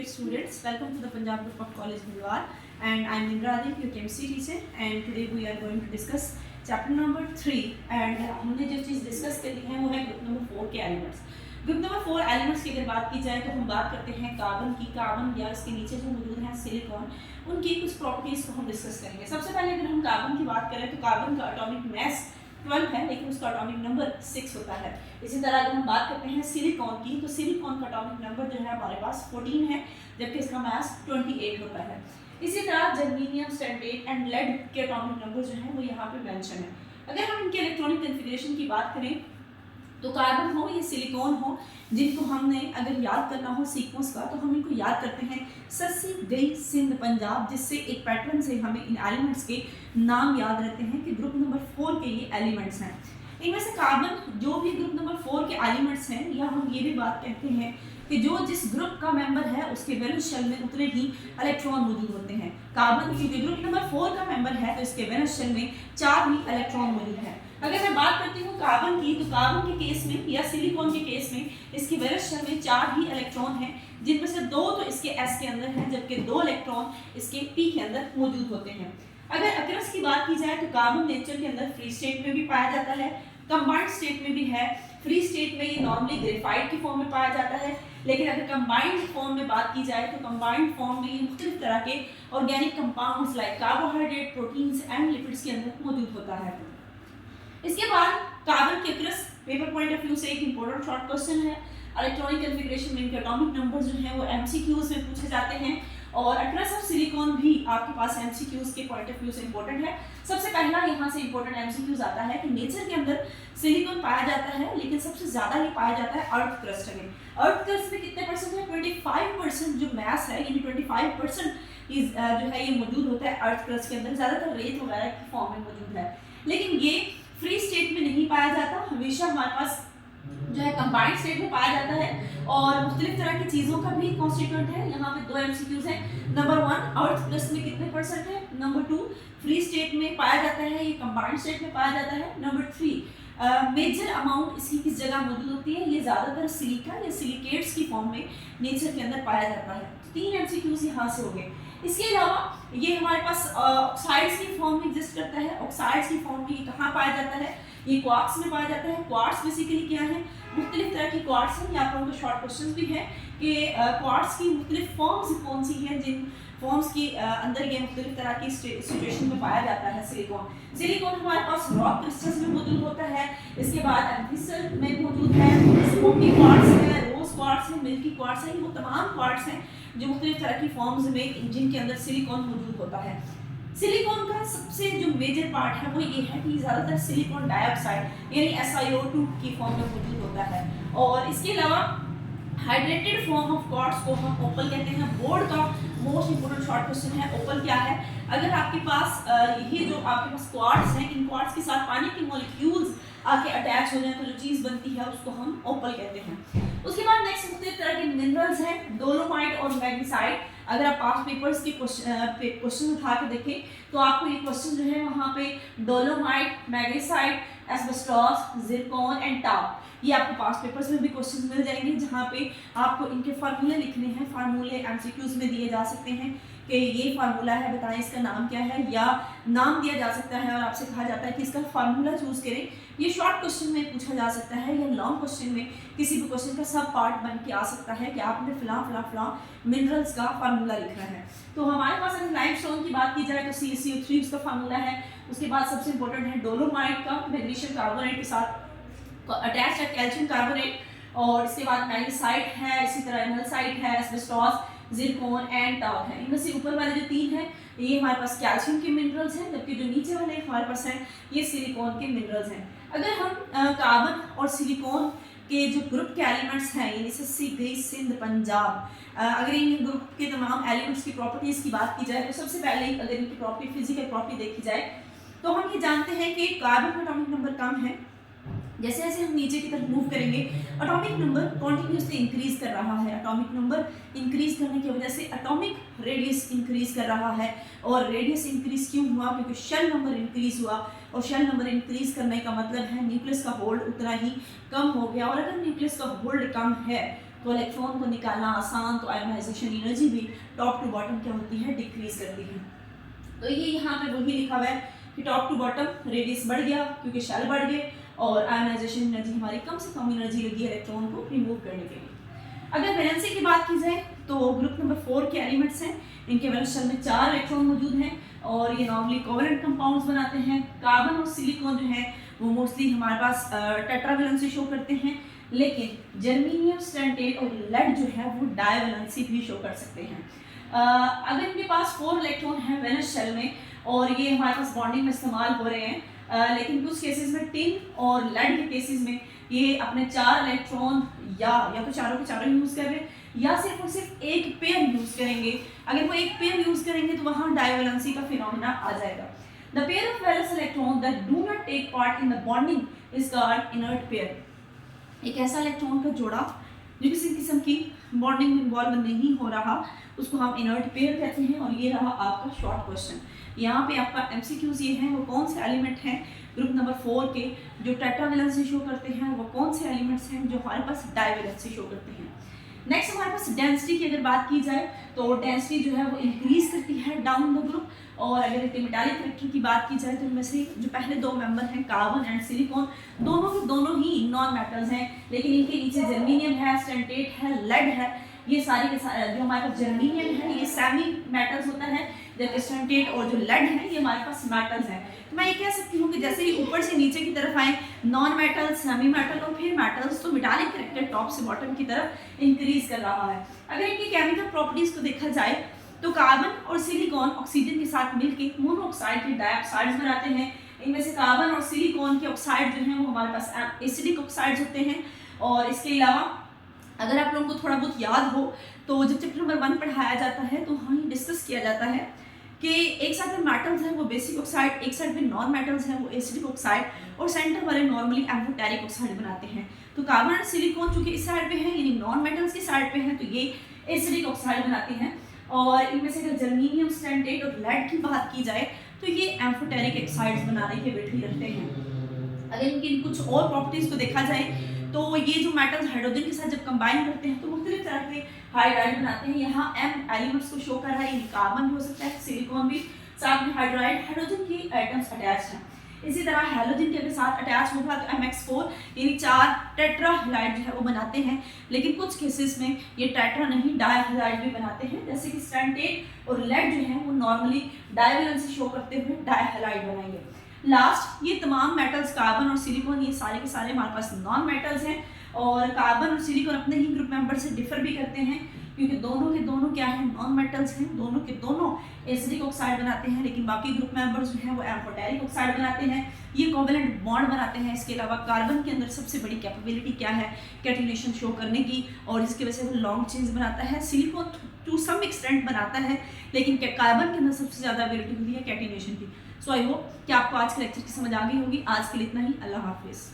students, welcome to the Punjab Group of College Bhilwar, and I am Indra Adil, your chemistry teacher, and today we are going to discuss chapter number 3 and हमने जो चीज़ discuss करी है वो है group number 4 के elements. Group number 4 elements की अगर बात की जाए तो हम बात करते हैं कार्बन की। कार्बन या इसके नीचे जो मौजूद है सिलिकॉन, उनकी कुछ प्रॉपर्टीज को हम डिस्कस करेंगे। सबसे पहले अगर हम कार्बन की बात करें तो कार्बन का एटॉमिक मास 12 है, लेकिन उसका एटॉमिक नंबर 6 होता है। इसी तरह अगर हम बात करते हैं सिलिकॉन की तो सिलिकॉन का एटॉमिक नंबर जो है हमारे पास 14 है, जबकि इसका मास 28 होता है। इसी तरह जर्मेनियम, स्टैंडर्ड एंड लेड के एटॉमिक नंबर जो है वो यहाँ पे मेंशन है। अगर हम इनके इलेक्ट्रॉनिक कॉन्फ़िगरेशन की बात करें तो कार्बन हो या सिलिकॉन हो, जिनको हमने अगर याद करना हो सीक्वेंस का तो हम इनको याद करते हैं सस्सी, गई, सिंध, पंजाब, जिससे एक पैटर्न से हमें इन एलिमेंट्स के नाम याद रहते हैं कि ग्रुप नंबर 4 के ये एलिमेंट्स हैं। इनमें से कार्बन जो भी ग्रुप नंबर 4 के एलिमेंट्स हैं, या हम ये भी बात कहते हैं कि जो जिस ग्रुप का मेंबर है उसके वैलेंस शेल में उतने ही इलेक्ट्रॉन मौजूद होते हैं। कार्बन क्योंकि ग्रुप नंबर 4 का मेंबर है तो इसके वैलेंस शेल में 4 ही इलेक्ट्रॉन मौजूद है। अगर मैं बात करती हूँ कार्बन की तो कार्बन के केस में या सिलिकॉन के केस में इसकी वैलेंस शेल में 4 ही इलेक्ट्रॉन हैं, जिनमें से 2 तो इसके s के अंदर हैं, जबकि 2 इलेक्ट्रॉन इसके p के अंदर मौजूद होते हैं। अगर अक्रस की बात की जाए तो कार्बन नेचर के अंदर फ्री स्टेट में भी पाया जाता है, कंबाइंड स्टेट में भी है। फ्री स्टेट में ये नॉर्मली ग्रेफाइट की फॉर्म में पाया जाता है, लेकिन अगर कंबाइंड फॉर्म में बात की जाए तो कंबाइंड फॉर्म में ये मुख्तलिफ तरह के organic compounds like carbohydrate, proteins and lipids के अंदर मौजूद होता है। इसके बाद कार्बन के across paper point of view से एक इंपॉर्टेंट शॉर्ट क्वेश्चन है। इलेक्ट्रॉनिक कॉन्फ़िगरेशन में इनके एटॉमिक नंबर्स जो हैं वो एमसीक्यूज में पूछे जाते हैं, और अक्रस ऑफ सिलिकॉन भी आपके पास एमसीक्यूज के पॉइंट ऑफ व्यू से इंपॉर्टेंट है। सबसे पहला यहाँ से इंपॉर्टेंट एमसीक्यूज आता है कि नेचर के अंदर सिलिकॉन पाया जाता है, लेकिन सबसे ज्यादा ये पाया जाता है अर्थ क्रस्ट में। अर्थ क्रस्ट में कितने परसेंट है? 25% जो मास है, यानी 25% जो है ये मौजूद होता है अर्थ क्रस्ट के अंदर, ज्यादातर रेत वगैरह की फॉर्म में मौजूद है। लेकिन ये फ्री स्टेट में नहीं पाया जाता, हमेशा हमारे पास जो है कंबाइंड स्टेट में पाया जाता है, और मुख्तलिफ तरह की चीज़ों का भी कॉन्स्टिट्यूएंट है। यहाँ पे 2 एमसीक्यूज हैं। नंबर 1 अर्थ क्रस्ट में कितने परसेंट है, नंबर 2 फ्री स्टेट में पाया जाता है, ये कंबाइंड स्टेट में पाया जाता है, नंबर 3 मेजर अमाउंट इसकी किस जगह मौजूद होती है, ये ज़्यादातर सिलिका या सिलिकेट्स की फॉर्म में नेचर के अंदर पाया जाता है। 3 एमसीक्यूज यहाँ से हो गए। इसके अलावा ये हमारे पास ऑक्साइड्स की फॉर्म में एग्जिस्ट करता है। ऑक्साइड्स की फॉर्म में ये कहाँ पाया जाता है? ये क्वार्ट्स में पाया जाता है। क्वार्ट्स बेसिकली क्या है? मुख्तलिफ तरह की क्वार्ट्स हैं। यहाँ पर उनको शॉर्ट क्वेश्चन भी है कि क्वार्ट्स की मुख्तलिफ फॉर्म्स कौन सी हैं, जिन फॉर्म्स की अंदर ये मुख्तलिफ तरह की सिचुएशन में पाया जाता है। सिलिकॉन हमारे पास रॉक क्रिस्टल्स में मौजूद होता है। इसके बाद एंथिसल में मौजूद है, स्मोकी क्वार्ट्स है, रोज क्वार्ट्स है, मिल्की क्वार्ट्स है। वो तमाम क्वार्ट्स हैं जो मुख्तलिफ तरह की फॉर्म्स में जिनके अंदर सिलिकॉन मौजूद होता है। सिलिकॉन का सबसे जो मेजर पार्ट है वो ये है कि ज़्यादातर सिलिकॉन डाइऑक्साइड यानी SiO2 की फॉर्म में मौजूद होता है, और इसके अलावा हाइड्रेटेड फॉर्म ऑफ क्वार्ट्स को हम ओपल कहते हैं। बोर्ड का मोस्ट इंपोर्टेंट शॉर्ट क्वेश्चन है ओपल क्या है। अगर आपके पास ये जो आपके पास क्वार्ट्स हैं, इन क्वार्ट्स के साथ पानी के मॉलिक्यूल्स आके अटैच हो जाए तो जो चीज़ बनती है उसको हम ओपल कहते हैं। उसके बाद नेक्स्ट मुख्तलिफ तरह के मिनरल्स हैं, डोलोमाइट और मैग्नीसाइट। अगर आप पास्ट पेपर्स के क्वेश्चन उठा के देखें तो आपको ये क्वेश्चन जो है वहाँ पे dolomite, magnesite, asbestos, zircon and टाप, ये आपको पास्ट पेपर्स में भी क्वेश्चन मिल जाएंगे, जहाँ पे आपको इनके फार्मूले लिखने हैं। फार्मूले एमसीक्यूज में दिए जा सकते हैं कि ये फार्मूला है, बताएं इसका नाम क्या है, या नाम दिया जा सकता है और आपसे कहा जाता है कि इसका फार्मूला चूज करें। ये शॉर्ट क्वेश्चन में पूछा जा सकता है, या लॉन्ग क्वेश्चन में किसी भी क्वेश्चन का सब पार्ट बन के आ सकता है कि आपने फलां मिनरल्स का फार्मूला लिखना है। तो हमारे पास अगर लाइमस्टोन की बात की जाए तो CaCO3 उसका फार्मूला है। उसके बाद सबसे इंपॉर्टेंट है डोलोमाइट का, मैग्नीशियम कार्बोनेट के साथ अटैच है कैल्शियम कार्बोनेट, और इसके बाद मैग्नीसाइट है, इसी तरह एनालसाइट है, एस्बेस्टॉस, जिरकॉन एंड टाप है। इनमें से ऊपर वाले जो 3 हैं ये हमारे पास कैल्शियम के मिनरल्स हैं, जबकि जो नीचे वाले हमारे पास हैं ये सिलिकॉन के मिनरल्स हैं। अगर हम कार्बन और सिलिकॉन के जो ग्रुप के एलिमेंट्स हैं, यानी सस्सी, गई, सिंध, पंजाब, अगर इन ग्रुप के तमाम एलिमेंट्स की प्रॉपर्टीज़ की बात की जाए तो सबसे पहले अगर इनकी प्रॉपर्टी फिजिकल प्रॉपर्टी देखी जाए तो हम ये जानते हैं कि कार्बन का एटॉमिक नंबर कम है। जैसे जैसे हम नीचे की तरफ मूव करेंगे एटॉमिक नंबर कॉन्टिन्यूसली इंक्रीज कर रहा है। एटॉमिक नंबर इंक्रीज करने की वजह से एटॉमिक रेडियस इंक्रीज कर रहा है, और रेडियस इंक्रीज क्यों हुआ? क्योंकि शेल नंबर इंक्रीज हुआ, और शेल नंबर इंक्रीज करने का मतलब है न्यूक्लियस का होल्ड उतना ही कम हो गया। और अगर न्यूक्लियस का होल्ड कम है तो इलेक्ट्रॉन को निकालना आसान, तो आयोनाइजेशन एनर्जी भी टॉप टू बॉटम क्या होती है, डिक्रीज करती है। तो ये यहाँ पे वही लिखा हुआ है कि टॉप टू बॉटम रेडियस बढ़ गया क्योंकि शेल बढ़ गए, और आयोनाइजेशन एनर्जी हमारी कम से कम एनर्जी लगी है इलेक्ट्रॉन को रिमूव करने के लिए। अगर वैलेंसी की बात की जाए तो ग्रुप नंबर 4 के एलिमेंट्स हैं, इनके वैलेंस शेल में 4 इलेक्ट्रॉन मौजूद हैं और ये नॉर्मली कोवेलेंट कंपाउंड्स बनाते हैं। कार्बन और सिलिकॉन जो है वो मोस्टली हमारे पास टेट्रावैलेंसी शो करते हैं, लेकिन जर्मेनियम, स्टैंटेट और लेड जो है वो डाइवैलेंसी भी शो कर सकते हैं। अगर इनके पास 4 इलेक्ट्रॉन हैं वैलेंस शेल में और ये हमारे पास बॉन्डिंग में इस्तेमाल हो रहे हैं, लेकिन कुछ केसेस में टिन और लेड के केसेस में ये अपने 4 इलेक्ट्रॉन या तो चारों के चारों यूज कर रहे हैं या सिर्फ और सिर्फ एक पेयर यूज करेंगे। अगर वो एक पेयर यूज करेंगे तो वहां डाइवैलेंसी का फिनोमेना आ जाएगा। The pair of valence electron that do not take part in the bonding is called inert pair. एक ऐसा इलेक्ट्रॉन का जोड़ा जो किसी किस्म की बॉन्डिंग में इन्वॉल्व नहीं हो रहा, उसको हम इनर्ट पेयर कहते हैं। और ये रहा आपका शॉर्ट क्वेश्चन। यहाँ पे आपका एमसीक्यूज ये हैं वो कौन से एलिमेंट हैं ग्रुप नंबर 4 के जो टेट्रावैलेंसी शो करते हैं, वो कौन से एलिमेंट्स हैं जो हमारे पास डाइवैलेंसी शो करते हैं। नेक्स्ट हमारे पास डेंसिटी की अगर बात की जाए तो डेंसिटी जो है वो इंक्रीज करती है डाउन द ग्रुप। और अगर मेटालिक कैरेक्टर की बात की जाए तो इनमें से जो पहले 2 मेंबर हैं कार्बन एंड सिलिकॉन, दोनों के दोनों ही नॉन मेटल्स हैं, लेकिन इनके नीचे जर्मेनियम है, स्टैंटेट है, लेड है। ये सारे के सारे जो हमारे पास जर्मेनियम है ये सेमी मेटल्स होता है, जबकि स्टैंटेट और जो लेड है ये हमारे पास मेटल्स हैं। तो मैं ये कह सकती हूँ कि जैसे ही ऊपर से नीचे की तरफ आए नॉन मेटल, सेमी मेटल और फिर मेटल्स, तो मेटालिक कैरेक्टर टॉप से बॉटम की तरफ इंक्रीज कर रहा है। अगर इनकी केमिकल प्रॉपर्टीज को देखा जाए तो कार्बन और सिलिकॉन ऑक्सीजन के साथ मिलकर मोनोऑक्साइड के डाइऑक्साइड्स बनाते हैं। इनमें से कार्बन और सिलिकॉन के ऑक्साइड जो हैं वो हमारे पास एसिडिक ऑक्साइड्स होते हैं। और इसके अलावा अगर आप लोगों को थोड़ा बहुत याद हो तो जब चैप्टर नंबर 1 पढ़ाया जाता है तो वहाँ ये डिस्कस किया जाता है कि एक साइड में मेटल्स हैं वो बेसिक ऑक्साइड, एक साइड में नॉन मेटल्स हैं वो एसिडिक ऑक्साइड, और सेंटर वाले नॉर्मली एम्फोटेरिक ऑक्साइड बनाते हैं। तो कार्बन और सिलिकॉन चूंकि इस साइड पे है यानी नॉन मेटल्स की साइड पे हैं तो ये एसिडिक ऑक्साइड बनाते हैं। और इनमें से अगर जर्मेनियम, स्टैंटेट और लेड की बात की जाए तो ये एम्फोटेरिक ऑक्साइड्स बनाने की एबिलिटी रखते हैं। अगर इनकी कुछ और प्रॉपर्टीज को देखा जाए तो ये जो मेटल्स हाइड्रोजन के साथ जब कंबाइन करते हैं तो मुख्तलिफ तरह के हाइड्राइड बनाते हैं। यहाँ एम एलिमेंट्स को शो कर रहा है, कार्बन भी हो सकता है, सिलिकॉन भी, साथ में हाइड्रोजन की एटम्स अटैच हैं। इसी तरह हैलोजन के अगर साथ अटैच होगा तो MX4 यानी 4 टेट्रा हैलाइड जो है वो बनाते हैं। लेकिन कुछ केसेस में ये टेट्रा नहीं डाई हैलाइड भी बनाते हैं, जैसे कि स्टैंटेट और लेड जो है वो नॉर्मली डाइवैलेंसी शो करते हुए डाई हैलाइड बनाएंगे। लास्ट ये तमाम मेटल्स कार्बन और सिलिकॉन ये सारे के सारे हमारे पास नॉन मेटल्स हैं। और कार्बन और सिलिकॉन अपने ही ग्रुप मेंबर से डिफर भी करते हैं क्योंकि दोनों के दोनों क्या है, नॉन मेटल्स हैं, दोनों के दोनों एसिडिक ऑक्साइड बनाते हैं, लेकिन बाकी ग्रुप मेंबर्स जो हैं वो एम्फोटेरिक ऑक्साइड बनाते हैं, ये कोवेलेंट बॉन्ड बनाते हैं। इसके अलावा कार्बन के अंदर सबसे बड़ी कैपेबिलिटी क्या है, कैटिनेशन शो करने की, और इसकी वजह से वो लॉन्ग चेन्स बनाता है। सिलिकॉन टू सम एक्सटेंट बनाता है, लेकिन कार्बन के अंदर सबसे ज़्यादा एबिलिटी होती है कैटिनेशन की। सो आई होप कि आपको आज के लेक्चर की समझ आ गई होगी। आज के लिए इतना ही। अल्लाह हाफिज़।